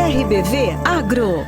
RBV Agro.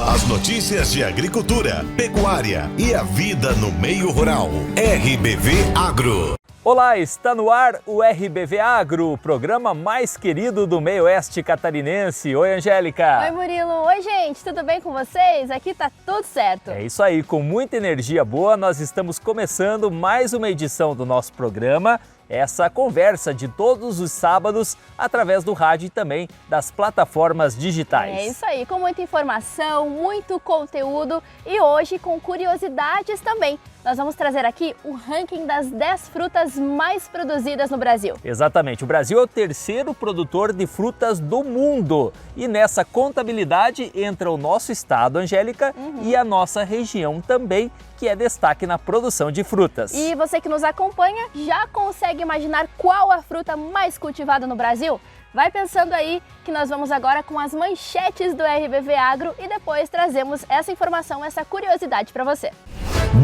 As notícias de agricultura, pecuária e a vida no meio rural. RBV Agro. Olá, está no ar o RBV Agro, o programa mais querido do meio oeste catarinense. Oi, Angélica. Oi, Murilo. Oi, gente. Tudo bem com vocês? Aqui tá tudo certo. É isso aí, com muita energia boa, nós estamos começando mais uma edição do nosso programa. Essa conversa de todos os sábados através do rádio e também das plataformas digitais. É isso aí, com muita informação, muito conteúdo e hoje com curiosidades também. Nós vamos trazer aqui o ranking das 10 frutas mais produzidas no Brasil. Exatamente, o Brasil é o terceiro produtor de frutas do mundo. E nessa contabilidade entra o nosso estado, Angélica, e a nossa região também, que é destaque na produção de frutas. E você que nos acompanha já consegue imaginar qual a fruta mais cultivada no Brasil? Vai pensando aí que nós vamos agora com as manchetes do RBV Agro e depois trazemos essa informação, essa curiosidade para você.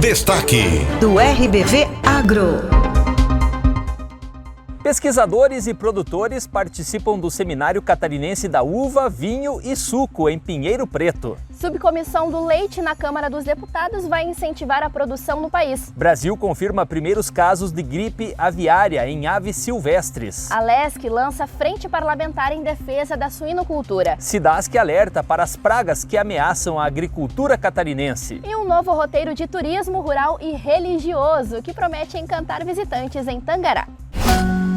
Destaque do RBV Agro. Pesquisadores e produtores participam do Seminário Catarinense da Uva, Vinho e Suco, em Pinheiro Preto. Subcomissão do Leite na Câmara dos Deputados vai incentivar a produção no país. Brasil confirma primeiros casos de gripe aviária em aves silvestres. A Lesc lança frente parlamentar em defesa da suinocultura. Cidasc alerta para as pragas que ameaçam a agricultura catarinense. E um novo roteiro de turismo rural e religioso que promete encantar visitantes em Tangará.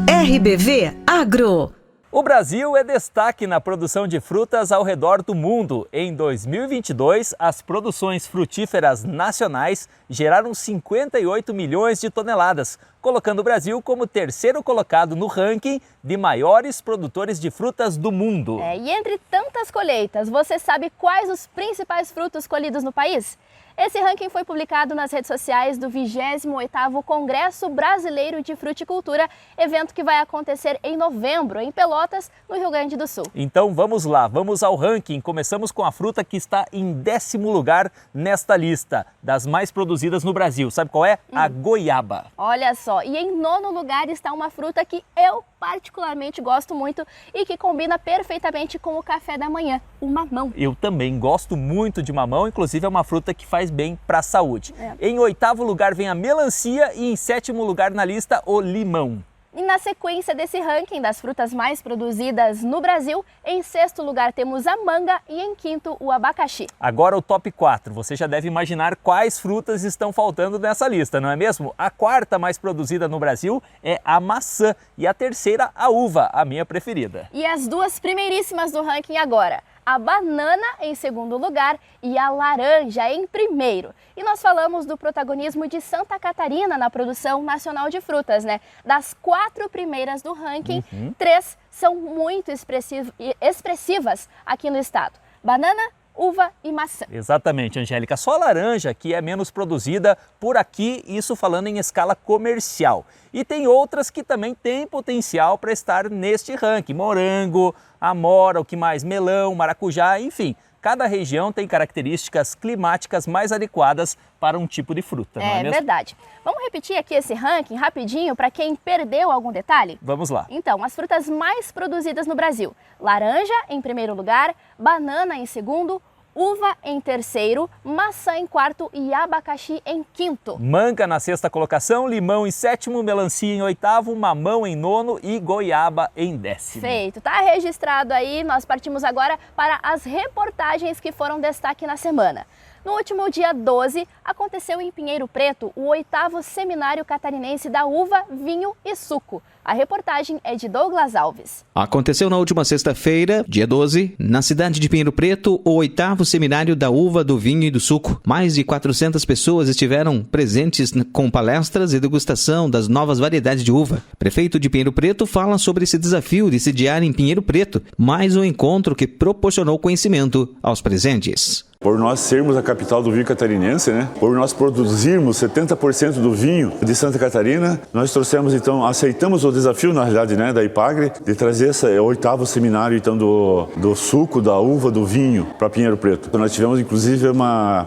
RBV Agro. O Brasil é destaque na produção de frutas ao redor do mundo. Em 2022, as produções frutíferas nacionais geraram 58 milhões de toneladas, colocando o Brasil como terceiro colocado no ranking de maiores produtores de frutas do mundo. E entre tantas colheitas, você sabe quais os principais frutos colhidos no país? Esse ranking foi publicado nas redes sociais do 28º Congresso Brasileiro de Fruticultura, evento que vai acontecer em novembro, em Pelotas, no Rio Grande do Sul. Então vamos lá, vamos ao ranking. Começamos com a fruta que está em 10º lugar nesta lista das mais produzidas no Brasil. Sabe qual é? A goiaba. Olha só, e em 9º lugar está uma fruta que eu particularmente gosto muito e que combina perfeitamente com o café da manhã, o mamão. Eu também gosto muito de mamão, inclusive é uma fruta que faz bem para a saúde. Em 8º lugar vem a melancia e em 7º lugar na lista o limão. E na sequência desse ranking das frutas mais produzidas no Brasil, em 6º lugar temos a manga e em 5º o abacaxi. Agora o top 4. Você já deve imaginar quais frutas estão faltando nessa lista, não é mesmo? A 4ª mais produzida no Brasil é a maçã e a 3ª a uva, a minha preferida. E as 2 primeiríssimas do ranking agora. A banana em 2º lugar e a laranja em 1º. E nós falamos do protagonismo de Santa Catarina na produção nacional de frutas, né? Das 4 primeiras do ranking, 3 são muito expressivas aqui no estado. Banana, uva e maçã. Exatamente, Angélica. Só a laranja que é menos produzida por aqui, isso falando em escala comercial. E tem outras que também têm potencial para estar neste ranking. Morango, amora, o que mais? Melão, maracujá, enfim. Cada região tem características climáticas mais adequadas para um tipo de fruta, não é mesmo? É verdade. Vamos repetir aqui esse ranking rapidinho para quem perdeu algum detalhe? Vamos lá. Então, as frutas mais produzidas no Brasil. Laranja em 1º lugar, banana em 2º, uva em 3º, maçã em 4º e abacaxi em 5º. Manga na 6ª colocação, limão em 7º, melancia em 8º, mamão em 9º e goiaba em 10º. Feito, tá registrado aí. Nós partimos agora para as reportagens que foram destaque na semana. No último dia 12, aconteceu em Pinheiro Preto o 8º Seminário Catarinense da Uva, Vinho e Suco. A reportagem é de Douglas Alves. Aconteceu na última sexta-feira, dia 12, na cidade de Pinheiro Preto, o 8º Seminário da Uva, do Vinho e do Suco. Mais de 400 pessoas estiveram presentes com palestras e degustação das novas variedades de uva. Prefeito de Pinheiro Preto fala sobre esse desafio de sediar em Pinheiro Preto, mais um encontro que proporcionou conhecimento aos presentes. Por nós sermos a capital do vinho catarinense, né? Por nós produzirmos 70% do vinho de Santa Catarina, nós trouxemos, então, aceitamos o desafio, na realidade, né, da IPAGRE, de trazer esse 8º seminário, então, do suco, da uva, do vinho para Pinheiro Preto. Nós tivemos, inclusive, uma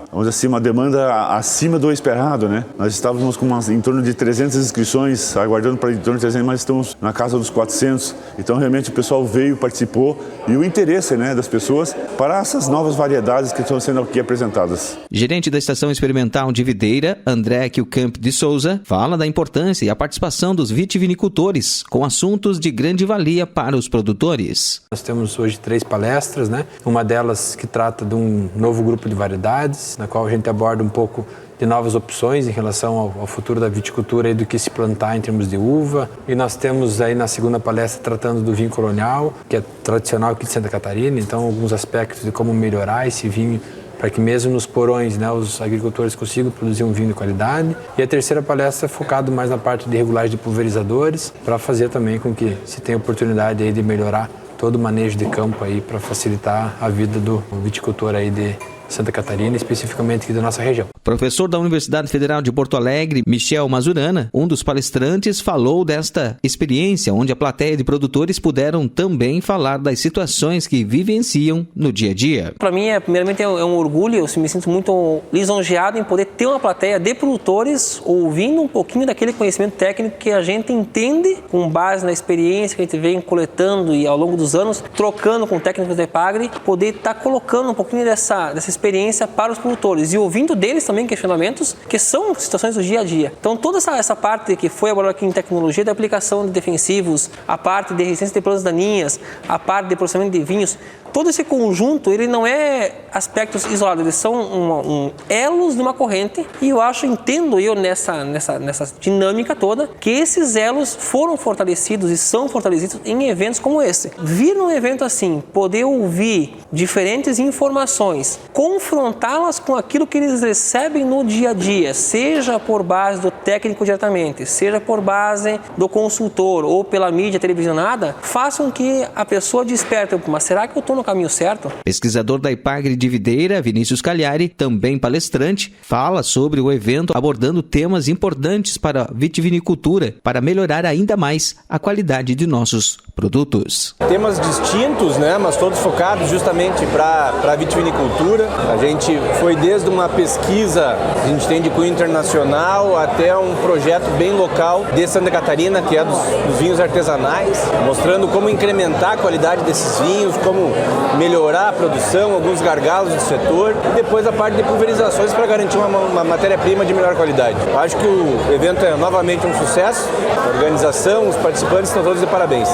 demanda acima do esperado, né? Nós estávamos com em torno de 300 inscrições, aguardando para em torno de 300, mas estamos na casa dos 400. Então, realmente, o pessoal veio, participou, e o interesse, né, das pessoas para essas novas variedades que estão sendo aqui apresentadas. Gerente da Estação Experimental de Videira, André Kilcamp de Souza, fala da importância e a participação dos vitivinicultores com assuntos de grande valia para os produtores. Nós temos hoje 3 palestras, né? Uma delas que trata de um novo grupo de variedades, na qual a gente aborda um pouco de novas opções em relação ao futuro da viticultura e do que se plantar em termos de uva. E nós temos aí na segunda palestra tratando do vinho colonial, que é tradicional aqui de Santa Catarina, então alguns aspectos de como melhorar esse vinho para que mesmo nos porões, né, os agricultores consigam produzir um vinho de qualidade. E a terceira palestra é focada mais na parte de regulagem de pulverizadores, para fazer também com que se tenha oportunidade aí de melhorar todo o manejo de campo aí para facilitar a vida do viticultor aí de Santa Catarina, especificamente aqui da nossa região. Professor da Universidade Federal de Porto Alegre, Michel Mazurana, um dos palestrantes, falou desta experiência, onde a plateia de produtores puderam também falar das situações que vivenciam no dia a dia. Para mim, primeiramente, é um orgulho, eu me sinto muito lisonjeado em poder ter uma plateia de produtores ouvindo um pouquinho daquele conhecimento técnico que a gente entende com base na experiência que a gente vem coletando e ao longo dos anos, trocando com técnicos da IPAGRE, poder estar colocando um pouquinho dessa experiência para os produtores e ouvindo deles também questionamentos que são situações do dia a dia. Então toda essa parte que foi abordada aqui em tecnologia da aplicação de defensivos, a parte de resistência de plantas daninhas, a parte de processamento de vinhos, todo esse conjunto, ele não é aspectos isolados, eles são elos de uma corrente e entendo eu nessa dinâmica toda que esses elos foram fortalecidos e são fortalecidos em eventos como esse. Vir num evento assim, poder ouvir diferentes informações, confrontá-las com aquilo que eles recebem no dia a dia, seja por base do técnico diretamente, seja por base do consultor ou pela mídia televisionada, façam que a pessoa desperte, mas será que eu estou no caminho certo? Pesquisador da IPAGRE de Videira, Vinícius Cagliari, também palestrante, fala sobre o evento abordando temas importantes para a vitivinicultura para melhorar ainda mais a qualidade de nossos produtos. Temas distintos, né, mas todos focados justamente para a vitivinicultura. A gente foi desde uma pesquisa, a gente tem de cunho internacional, até um projeto bem local de Santa Catarina, que é dos vinhos artesanais, mostrando como incrementar a qualidade desses vinhos, como melhorar a produção, alguns gargalos do setor, e depois a parte de pulverizações para garantir uma matéria-prima de melhor qualidade. Eu acho que o evento é novamente um sucesso, a organização, os participantes estão todos de parabéns.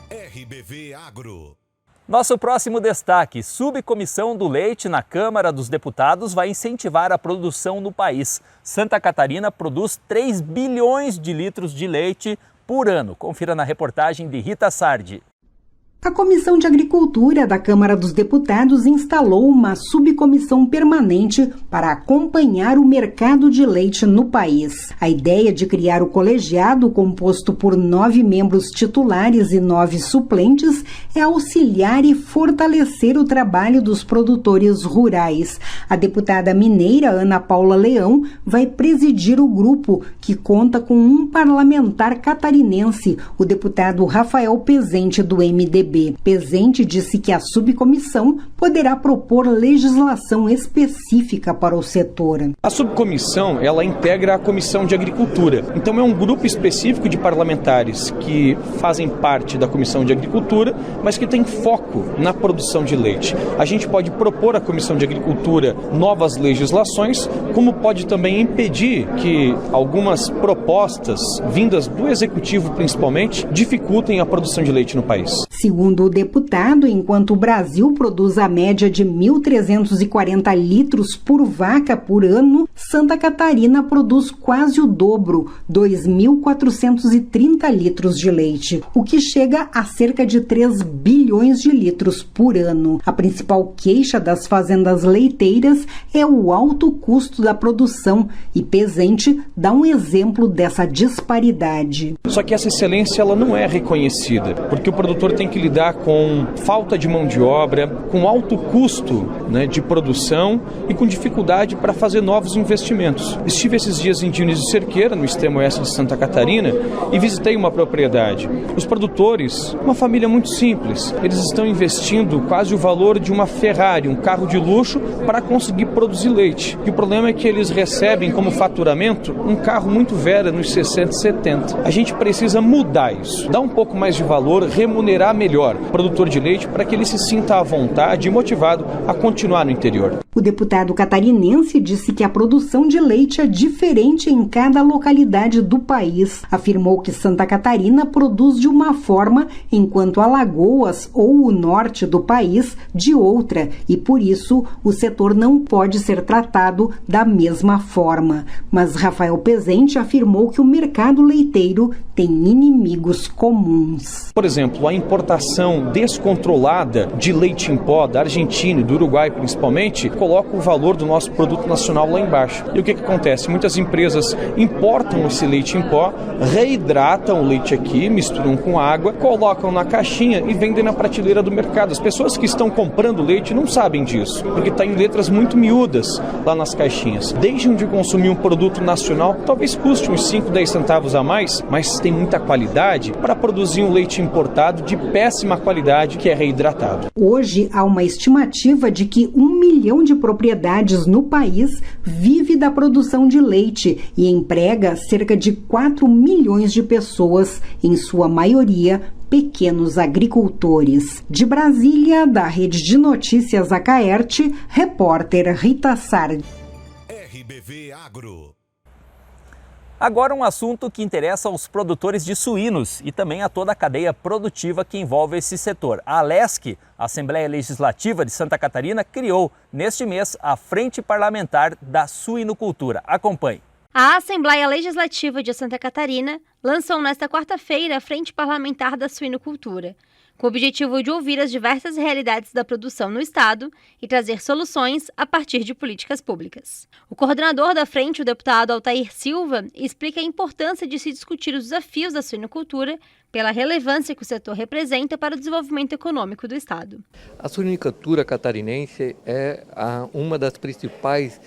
RBV Agro. Nosso próximo destaque: subcomissão do leite na Câmara dos Deputados vai incentivar a produção no país. Santa Catarina produz 3 bilhões de litros de leite por ano. Confira na reportagem de Rita Sardi. A Comissão de Agricultura da Câmara dos Deputados instalou uma subcomissão permanente para acompanhar o mercado de leite no país. A ideia de criar o colegiado, composto por 9 membros titulares e 9 suplentes, é auxiliar e fortalecer o trabalho dos produtores rurais. A deputada mineira Ana Paula Leão vai presidir o grupo, que conta com um parlamentar catarinense, o deputado Rafael Pezente, do MDB. Pezente disse que a subcomissão poderá propor legislação específica para o setor. A subcomissão, ela integra a Comissão de Agricultura. Então é um grupo específico de parlamentares que fazem parte da Comissão de Agricultura, mas que tem foco na produção de leite. A gente pode propor à Comissão de Agricultura novas legislações, como pode também impedir que algumas propostas vindas do Executivo, principalmente, dificultem a produção de leite no país. Segundo o deputado, enquanto o Brasil produz a média de 1.340 litros por vaca por ano, Santa Catarina produz quase o dobro, 2.430 litros de leite, o que chega a cerca de 3 bilhões de litros por ano. A principal queixa das fazendas leiteiras é o alto custo da produção, e Pezente dá um exemplo dessa disparidade. Só que essa excelência ela não é reconhecida, porque o produtor tem tem que lidar com falta de mão de obra, com alto custo, né, de produção e com dificuldade para fazer novos investimentos. Estive esses dias em Diniz de Cerqueira, no extremo oeste de Santa Catarina, e visitei uma propriedade. Os produtores, uma família muito simples, eles estão investindo quase o valor de uma Ferrari, um carro de luxo, para conseguir produzir leite. E o problema é que eles recebem como faturamento um carro muito velho, nos 60, 70. A gente precisa mudar isso, dar um pouco mais de valor, remunerar melhor o produtor de leite para que ele se sinta à vontade e motivado a continuar no interior. O deputado catarinense disse que a produção de leite é diferente em cada localidade do país. Afirmou que Santa Catarina produz de uma forma, enquanto Alagoas ou o norte do país de outra, e por isso o setor não pode ser tratado da mesma forma. Mas Rafael Pezente afirmou que o mercado leiteiro tem inimigos comuns. Por exemplo, a importação descontrolada de leite em pó da Argentina e do Uruguai principalmente coloca o valor do nosso produto nacional lá embaixo. E o que acontece? Muitas empresas importam esse leite em pó, reidratam o leite aqui, misturam com água, colocam na caixinha e vendem na prateleira do mercado. As pessoas que estão comprando leite não sabem disso, porque está em letras muito miúdas lá nas caixinhas. Deixam de consumir um produto nacional, talvez custe uns 5, 10 centavos a mais, mas tem muita qualidade para produzir um leite importado de péssima qualidade que é reidratado. Hoje há uma estimativa de que 1 milhão de propriedades no país vive da produção de leite e emprega cerca de 4 milhões de pessoas, em sua maioria pequenos agricultores. De Brasília, da Rede de Notícias Acaerte, repórter Rita Sardi. RBV Agro. Agora um assunto que interessa aos produtores de suínos e também a toda a cadeia produtiva que envolve esse setor. A ALESC, a Assembleia Legislativa de Santa Catarina, criou neste mês a Frente Parlamentar da Suinocultura. Acompanhe. A Assembleia Legislativa de Santa Catarina lançou nesta quarta-feira a Frente Parlamentar da Suinocultura, com o objetivo de ouvir as diversas realidades da produção no Estado e trazer soluções a partir de políticas públicas. O coordenador da frente, o deputado Altair Silva, explica a importância de se discutir os desafios da suinocultura pela relevância que o setor representa para o desenvolvimento econômico do Estado. A suinocultura catarinense é uma das principais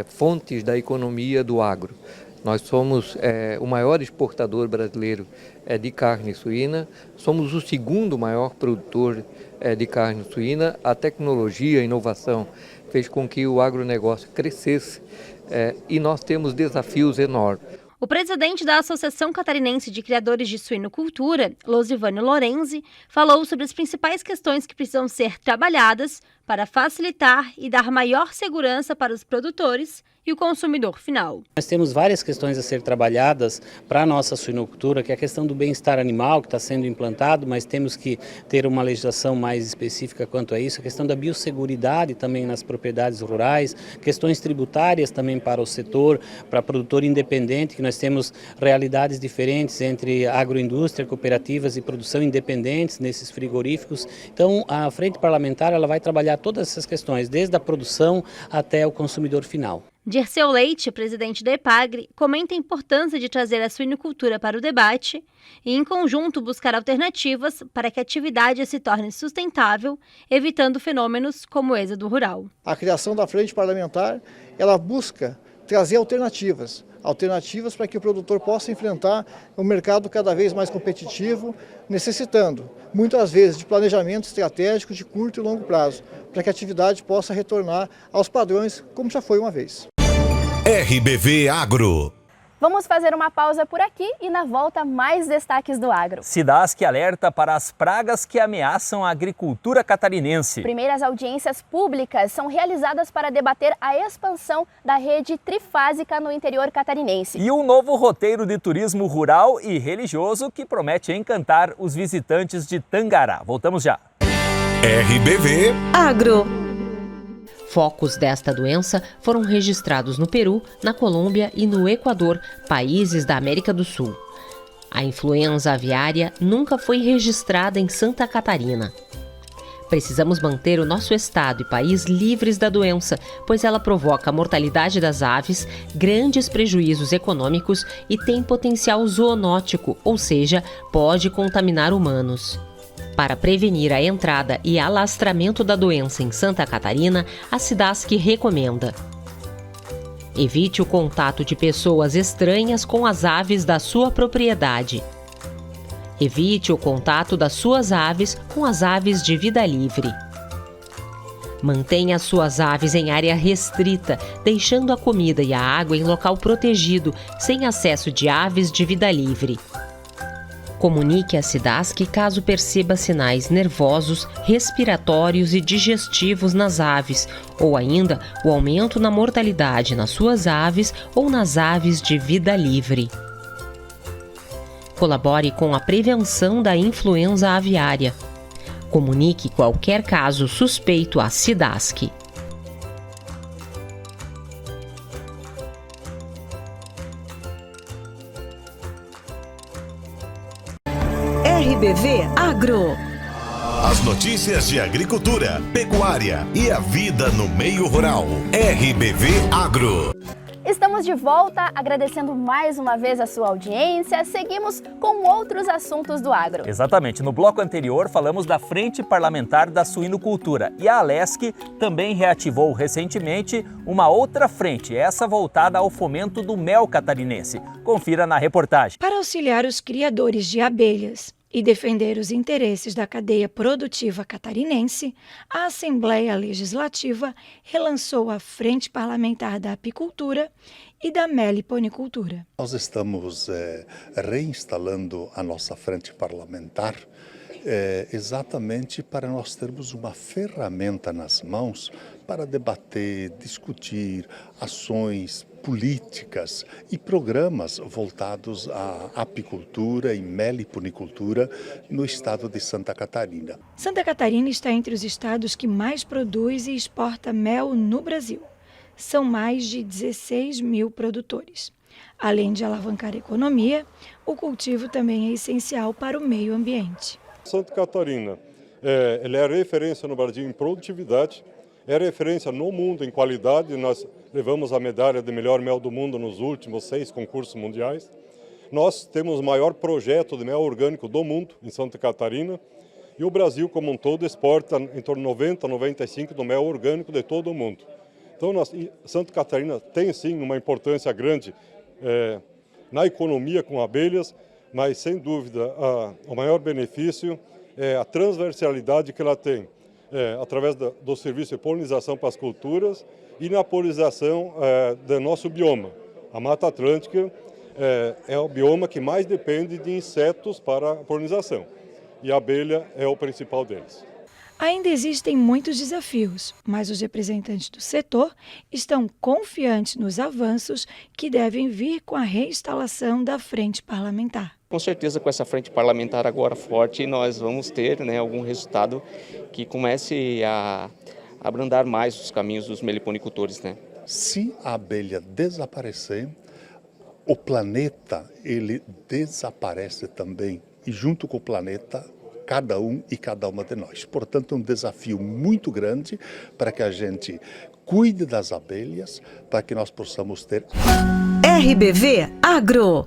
fontes da economia do agro. Nós somos o maior exportador brasileiro de carne suína, somos o segundo maior produtor de carne suína. A tecnologia, a inovação fez com que o agronegócio crescesse e nós temos desafios enormes. O presidente da Associação Catarinense de Criadores de Suinocultura, Losivânio Lorenzi, falou sobre as principais questões que precisam ser trabalhadas para facilitar e dar maior segurança para os produtores e o consumidor final. Nós temos várias questões a ser trabalhadas para a nossa suinocultura, que é a questão do bem-estar animal, que está sendo implantado, mas temos que ter uma legislação mais específica quanto a isso, a questão da biosseguridade também nas propriedades rurais, questões tributárias também para o setor, para produtor independente, que nós temos realidades diferentes entre agroindústria, cooperativas e produção independentes nesses frigoríficos. Então, a Frente Parlamentar ela vai trabalhar todas essas questões, desde a produção até o consumidor final. Dirceu Leite, presidente da EPAGRE, comenta a importância de trazer a suinocultura para o debate e, em conjunto, buscar alternativas para que a atividade se torne sustentável, evitando fenômenos como o êxodo rural. A criação da Frente Parlamentar, ela busca trazer alternativas para que o produtor possa enfrentar um mercado cada vez mais competitivo, necessitando, muitas vezes, de planejamento estratégico de curto e longo prazo, para que a atividade possa retornar aos padrões como já foi uma vez. RBV Agro. Vamos fazer uma pausa por aqui e na volta mais destaques do agro. Cidasc alerta para as pragas que ameaçam a agricultura catarinense. Primeiras audiências públicas são realizadas para debater a expansão da rede trifásica no interior catarinense. E um novo roteiro de turismo rural e religioso que promete encantar os visitantes de Tangará. Voltamos já. RBV Agro. Focos desta doença foram registrados no Peru, na Colômbia e no Equador, países da América do Sul. A influenza aviária nunca foi registrada em Santa Catarina. Precisamos manter o nosso estado e país livres da doença, pois ela provoca a mortalidade das aves, grandes prejuízos econômicos e tem potencial zoonótico, ou seja, pode contaminar humanos. Para prevenir a entrada e alastramento da doença em Santa Catarina, a SIDASC recomenda: evite o contato de pessoas estranhas com as aves da sua propriedade. Evite o contato das suas aves com as aves de vida livre. Mantenha suas aves em área restrita, deixando a comida e a água em local protegido, sem acesso de aves de vida livre. Comunique à SIDASC caso perceba sinais nervosos, respiratórios e digestivos nas aves, ou ainda o aumento na mortalidade nas suas aves ou nas aves de vida livre. Colabore com a prevenção da influenza aviária. Comunique qualquer caso suspeito à SIDASC. RBV Agro. As notícias de agricultura, pecuária e a vida no meio rural. RBV Agro. Estamos de volta, agradecendo mais uma vez a sua audiência. Seguimos com outros assuntos do agro. Exatamente. No bloco anterior, falamos da Frente Parlamentar da Suinocultura. E a Alesc também reativou recentemente uma outra frente, essa voltada ao fomento do mel catarinense. Confira na reportagem. Para auxiliar os criadores de abelhas e defender os interesses da cadeia produtiva catarinense, a Assembleia Legislativa relançou a Frente Parlamentar da Apicultura e da Meliponicultura. Nós estamos reinstalando a nossa frente parlamentar exatamente para nós termos uma ferramenta nas mãos para debater, discutir ações políticas e programas voltados à apicultura e meliponicultura no estado de Santa Catarina. Santa Catarina está entre os estados que mais produz e exporta mel no Brasil. São mais de 16 mil produtores. Além de alavancar a economia, o cultivo também é essencial para o meio ambiente. Santa Catarina ela é referência no Brasil em produtividade, é referência no mundo em qualidade. Nós levamos a medalha de melhor mel do mundo nos últimos 6 concursos mundiais. Nós temos o maior projeto de mel orgânico do mundo em Santa Catarina. E o Brasil como um todo exporta em torno de 90% a 95% do mel orgânico de todo o mundo. Então Santa Catarina tem sim uma importância grande na economia com abelhas, mas sem dúvida o maior benefício é a transversalidade que ela tem. Através do serviço de polinização para as culturas e na polinização do nosso bioma. A Mata Atlântica é o bioma que mais depende de insetos para a polinização e a abelha é o principal deles. Ainda existem muitos desafios, mas os representantes do setor estão confiantes nos avanços que devem vir com a reinstalação da frente parlamentar. Com certeza, com essa frente parlamentar agora forte, nós vamos ter algum resultado que comece a abrandar mais os caminhos dos meliponicultores. Se a abelha desaparecer, o planeta ele desaparece também e junto com o planeta cada um e cada uma de nós. Portanto, é um desafio muito grande para que a gente cuide das abelhas, para que nós possamos ter... RBV Agro.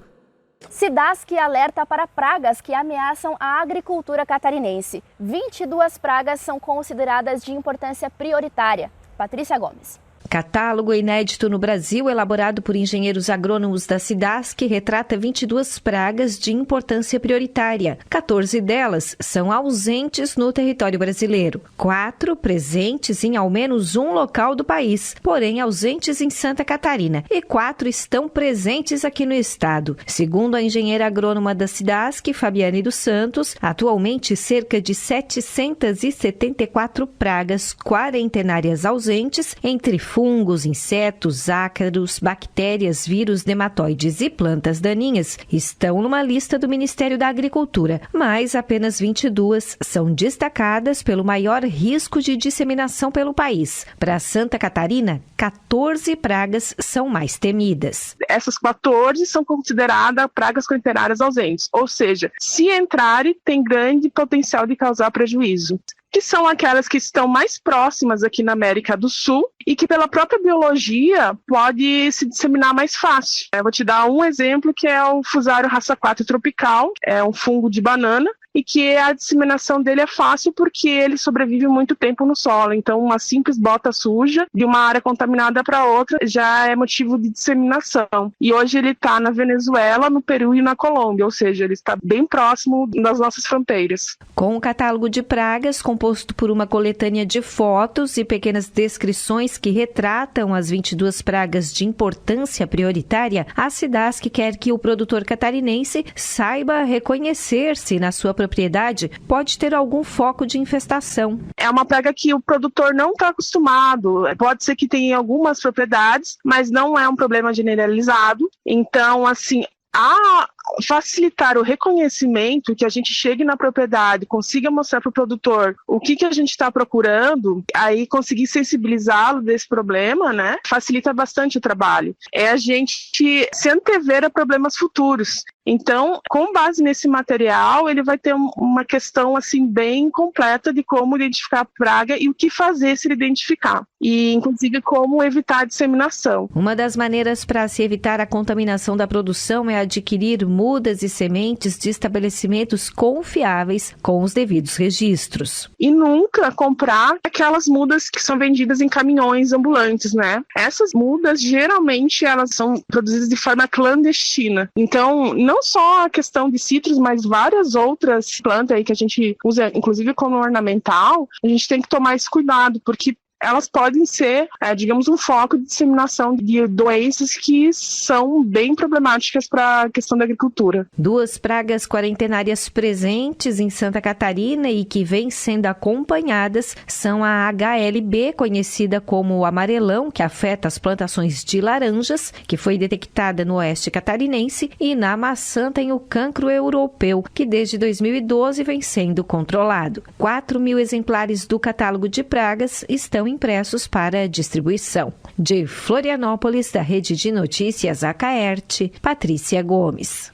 SIDASC alerta para pragas que ameaçam a agricultura catarinense. 22 pragas são consideradas de importância prioritária. Patrícia Gomes. Catálogo inédito no Brasil, elaborado por engenheiros agrônomos da SIDASC, retrata 22 pragas de importância prioritária. 14 delas são ausentes no território brasileiro, 4 presentes em ao menos um local do país, porém ausentes em Santa Catarina, e 4 estão presentes aqui no estado. Segundo a engenheira agrônoma da SIDASC, Fabiane dos Santos, atualmente cerca de 774 pragas quarentenárias ausentes, entre fungos, insetos, ácaros, bactérias, vírus, nematóides e plantas daninhas estão numa lista do Ministério da Agricultura, mas apenas 22 são destacadas pelo maior risco de disseminação pelo país. Para Santa Catarina, 14 pragas são mais temidas. Essas 14 são consideradas pragas quarentenárias ausentes, ou seja, se entrarem, tem grande potencial de causar prejuízo, que são aquelas que estão mais próximas aqui na América do Sul e que pela própria biologia pode se disseminar mais fácil. Eu vou te dar um exemplo que é o Fusarium raça 4 tropical, é um fungo de banana e que a disseminação dele é fácil porque ele sobrevive muito tempo no solo. Então, uma simples bota suja de uma área contaminada para outra já é motivo de disseminação. E hoje ele está na Venezuela, no Peru e na Colômbia, ou seja, ele está bem próximo das nossas fronteiras. Com o catálogo de pragas, composto por uma coletânea de fotos e pequenas descrições que retratam as 22 pragas de importância prioritária, a SIDASC quer que o produtor catarinense saiba reconhecer se na sua propriedade pode ter algum foco de infestação. É uma praga que o produtor não está acostumado. Pode ser que tenha algumas propriedades, mas não é um problema generalizado. Então, assim, a facilitar o reconhecimento, que a gente chegue na propriedade, consiga mostrar para o produtor o que a gente está procurando, aí conseguir sensibilizá-lo desse problema, né? Facilita bastante o trabalho. É a gente se antever a problemas futuros. Então, com base nesse material, ele vai ter uma questão assim bem completa de como identificar a praga e o que fazer se ele identificar. E, inclusive, como evitar a disseminação. Uma das maneiras para se evitar a contaminação da produção é adquirir mudas e sementes de estabelecimentos confiáveis com os devidos registros. E nunca comprar aquelas mudas que são vendidas em caminhões ambulantes, né? Essas mudas, geralmente, elas são produzidas de forma clandestina. Então, não só a questão de citros, mas várias outras plantas aí que a gente usa, inclusive como ornamental, a gente tem que tomar esse cuidado, porque elas podem ser, digamos, um foco de disseminação de doenças que são bem problemáticas para a questão da agricultura. 2 pragas quarentenárias presentes em Santa Catarina e que vêm sendo acompanhadas são a HLB, conhecida como o amarelão, que afeta as plantações de laranjas, que foi detectada no oeste catarinense, e na maçã tem o cancro europeu, que desde 2012 vem sendo controlado. 4.000 exemplares do catálogo de pragas estão impressos para distribuição. De Florianópolis, da Rede de Notícias Acaerte, Patrícia Gomes.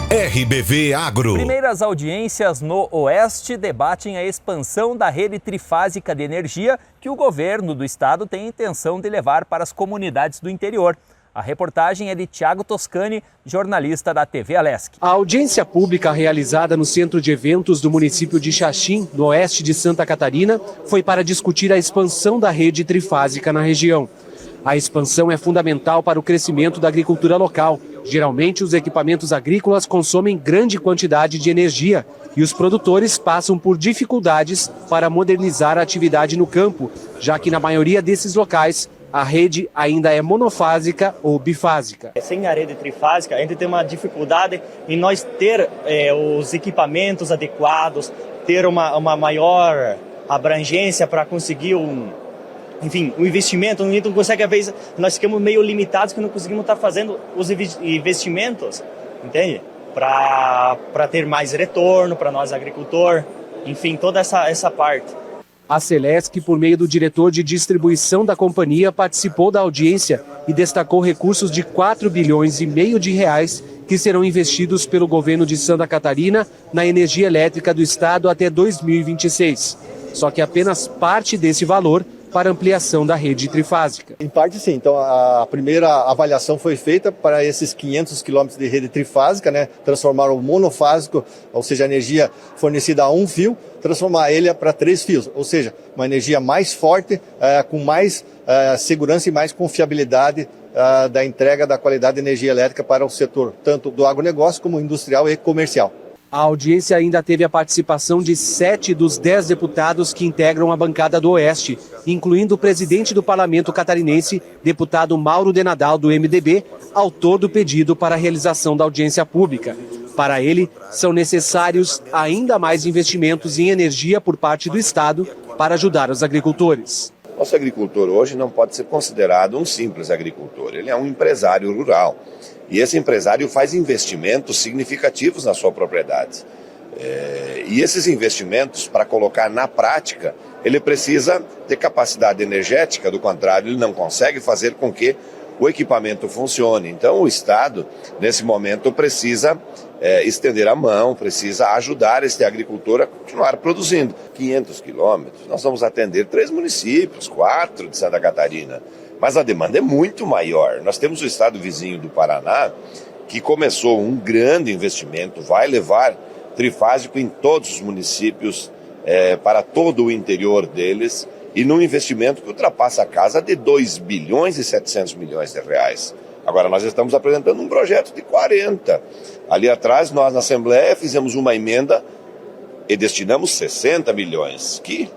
RBV Agro. Primeiras audiências no Oeste debatem a expansão da rede trifásica de energia que o governo do estado tem intenção de levar para as comunidades do interior. A reportagem é de Thiago Toscani, jornalista da TV Alesc. A audiência pública realizada no Centro de Eventos do município de Xaxim, no oeste de Santa Catarina, foi para discutir a expansão da rede trifásica na região. A expansão é fundamental para o crescimento da agricultura local. Geralmente, os equipamentos agrícolas consomem grande quantidade de energia e os produtores passam por dificuldades para modernizar a atividade no campo, já que na maioria desses locais a rede ainda é monofásica ou bifásica. Sem a rede trifásica, a gente tem uma dificuldade em nós ter os equipamentos adequados, ter uma maior abrangência para conseguir um investimento. A gente não consegue, às vezes, nós ficamos meio limitados que não conseguimos estar fazendo os investimentos, entende? Para ter mais retorno para nós agricultor, enfim, toda essa parte. A Celesc, por meio do diretor de distribuição da companhia, participou da audiência e destacou recursos de 4,5 bilhões de reais que serão investidos pelo governo de Santa Catarina na energia elétrica do estado até 2026. Só que apenas parte desse valor para ampliação da rede trifásica. Em parte sim, então a primeira avaliação foi feita para esses 500 quilômetros de rede trifásica, né? Transformar o monofásico, ou seja, a energia fornecida a um fio, transformar ele para 3 fios, ou seja, uma energia mais forte, com mais segurança e mais confiabilidade da entrega da qualidade de energia elétrica para o setor, tanto do agronegócio como industrial e comercial. A audiência ainda teve a participação de 7 dos 10 deputados que integram a bancada do Oeste, incluindo o presidente do Parlamento catarinense, deputado Mauro de Nadal, do MDB, autor do pedido para a realização da audiência pública. Para ele, são necessários ainda mais investimentos em energia por parte do Estado para ajudar os agricultores. Nosso agricultor hoje não pode ser considerado um simples agricultor, ele é um empresário rural. E esse empresário faz investimentos significativos na sua propriedade. E esses investimentos, para colocar na prática, ele precisa ter capacidade energética, do contrário, ele não consegue fazer com que o equipamento funcione. Então, o Estado, nesse momento, precisa estender a mão, precisa ajudar este agricultor a continuar produzindo. 500 quilômetros, nós vamos atender 3 municípios, 4 de Santa Catarina. Mas a demanda é muito maior. Nós temos o estado vizinho do Paraná, que começou um grande investimento, vai levar trifásico em todos os municípios, para todo o interior deles, e num investimento que ultrapassa a casa de 2 bilhões e 700 milhões de reais. Agora nós estamos apresentando um projeto de 40. Ali atrás nós na Assembleia fizemos uma emenda e destinamos 60 milhões, que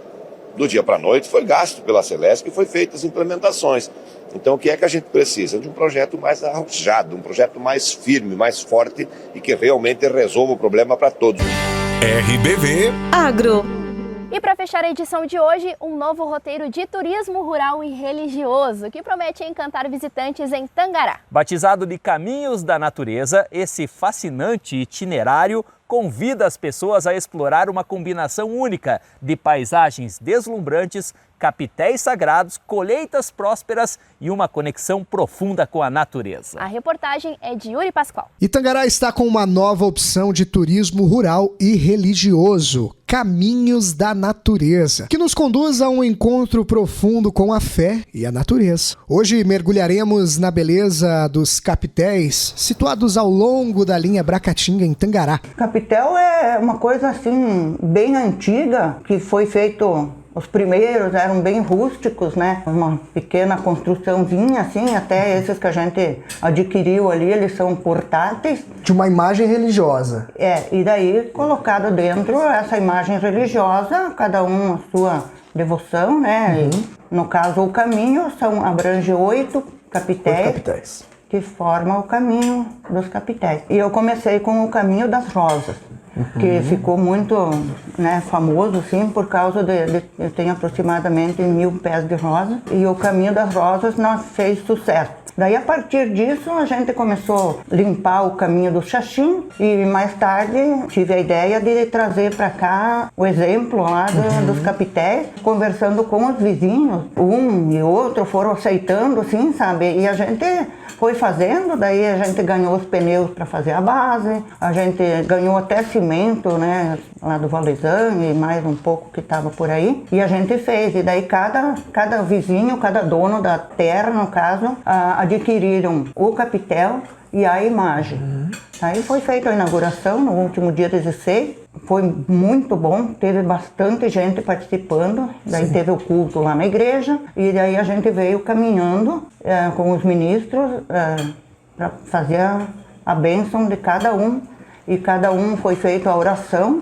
do dia para a noite foi gasto pela Celesc e foi feitas as implementações. Então o que é que a gente precisa? De um projeto mais arrojado, um projeto mais firme, mais forte e que realmente resolva o problema para todos. RBV Agro. E para fechar a edição de hoje, um novo roteiro de turismo rural e religioso que promete encantar visitantes em Tangará. Batizado de Caminhos da Natureza, esse fascinante itinerário convida as pessoas a explorar uma combinação única de paisagens deslumbrantes, capitéis sagrados, colheitas prósperas e uma conexão profunda com a natureza. A reportagem é de Yuri Pascoal. E Tangará está com uma nova opção de turismo rural e religioso, Caminhos da Natureza, que nos conduz a um encontro profundo com a fé e a natureza. Hoje mergulharemos na beleza dos capitéis situados ao longo da linha Bracatinga, em Tangará. Capitel é uma coisa assim bem antiga, que foi feito, os primeiros eram bem rústicos, né? Uma pequena construçãozinha assim, até esses que a gente adquiriu ali, eles são portáteis. De uma imagem religiosa. E daí colocado dentro essa imagem religiosa, cada um a sua devoção, né? No caso o caminho abrange 8 capitéis. Que forma o caminho dos capitéis. E eu comecei com o Caminho das Rosas, que ficou muito, né, famoso, sim, por causa eu tenho aproximadamente 1000 pés de rosa, e o Caminho das Rosas não fez sucesso. Daí, a partir disso, a gente começou a limpar o caminho do Xaxim e mais tarde tive a ideia de trazer para cá o exemplo lá dos capitéis, conversando com os vizinhos. Um e outro foram aceitando, assim, sabe? E a gente foi fazendo, daí a gente ganhou os pneus para fazer a base, a gente ganhou até cimento, né, lá do Valezan e mais um pouco que estava por aí, e a gente fez. E daí cada vizinho, cada dono da terra, no caso, adquiriram o capitel e a imagem. Aí foi feita a inauguração no último dia 16, foi muito bom, teve bastante gente participando, daí teve o culto lá na igreja, e daí a gente veio caminhando com os ministros para fazer a bênção de cada um, e cada um foi feita a oração,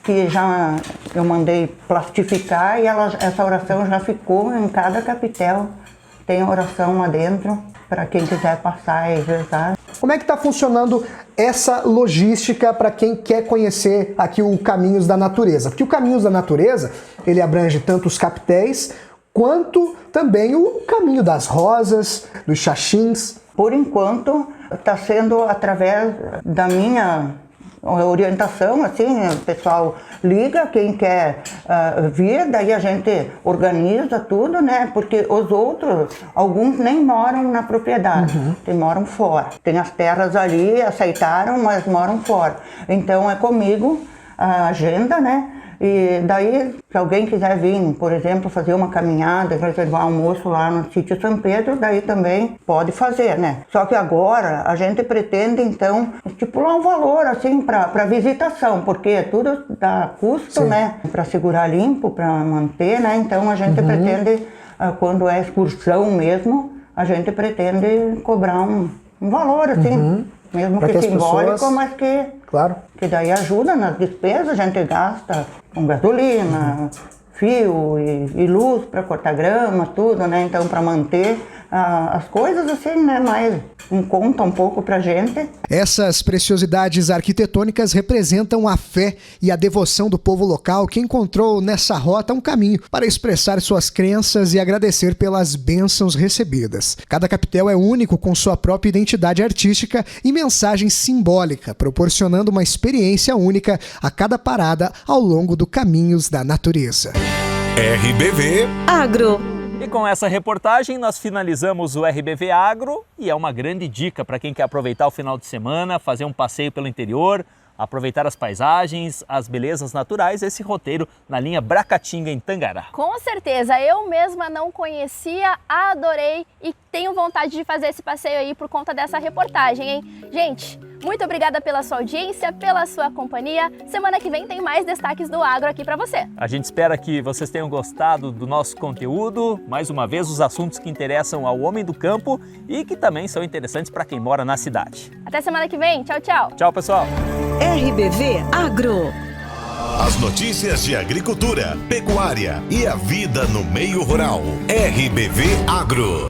que já eu mandei plastificar, e essa oração já ficou em cada capitel, tem a oração lá dentro, para quem quiser passar e rezar. Como é que está funcionando essa logística para quem quer conhecer aqui o Caminhos da Natureza? Porque o Caminhos da Natureza, ele abrange tanto os capitéis, quanto também o Caminho das Rosas, dos Xaxins. Por enquanto, está sendo através da minha orientação, assim, o pessoal liga, quem quer vir, daí a gente organiza tudo, né? Porque os outros, alguns nem moram na propriedade, eles moram fora. Tem as terras ali, aceitaram, mas moram fora. Então é comigo a agenda, né? E daí, se alguém quiser vir, por exemplo, fazer uma caminhada, reservar almoço lá no sítio São Pedro, daí também pode fazer, né? Só que agora a gente pretende, então, estipular um valor, assim, para visitação, porque tudo dá custo, né? Para segurar limpo, para manter, né? Então a gente pretende, quando é excursão mesmo, a gente pretende cobrar um valor, assim, mesmo que simbólico, pessoas... mas que... Claro. Que daí ajuda nas despesas, a gente gasta com gasolina, fio e luz para cortar grama, tudo, né? Então, para manter as coisas assim, né? Mais em conta um pouco para a gente. Essas preciosidades arquitetônicas representam a fé e a devoção do povo local que encontrou nessa rota um caminho para expressar suas crenças e agradecer pelas bênçãos recebidas. Cada capitel é único com sua própria identidade artística e mensagem simbólica, proporcionando uma experiência única a cada parada ao longo do Caminhos da Natureza. RBV Agro. E com essa reportagem nós finalizamos o RBV Agro, e é uma grande dica para quem quer aproveitar o final de semana, fazer um passeio pelo interior, aproveitar as paisagens, as belezas naturais, esse roteiro na linha Bracatinga, em Tangará. Com certeza, eu mesma não conhecia, adorei e tenho vontade de fazer esse passeio aí por conta dessa reportagem, hein? Gente, muito obrigada pela sua audiência, pela sua companhia. Semana que vem tem mais destaques do agro aqui para você. A gente espera que vocês tenham gostado do nosso conteúdo. Mais uma vez, os assuntos que interessam ao homem do campo e que também são interessantes para quem mora na cidade. Até semana que vem. Tchau, tchau. Tchau, pessoal. RBV Agro. As notícias de agricultura, pecuária e a vida no meio rural. RBV Agro.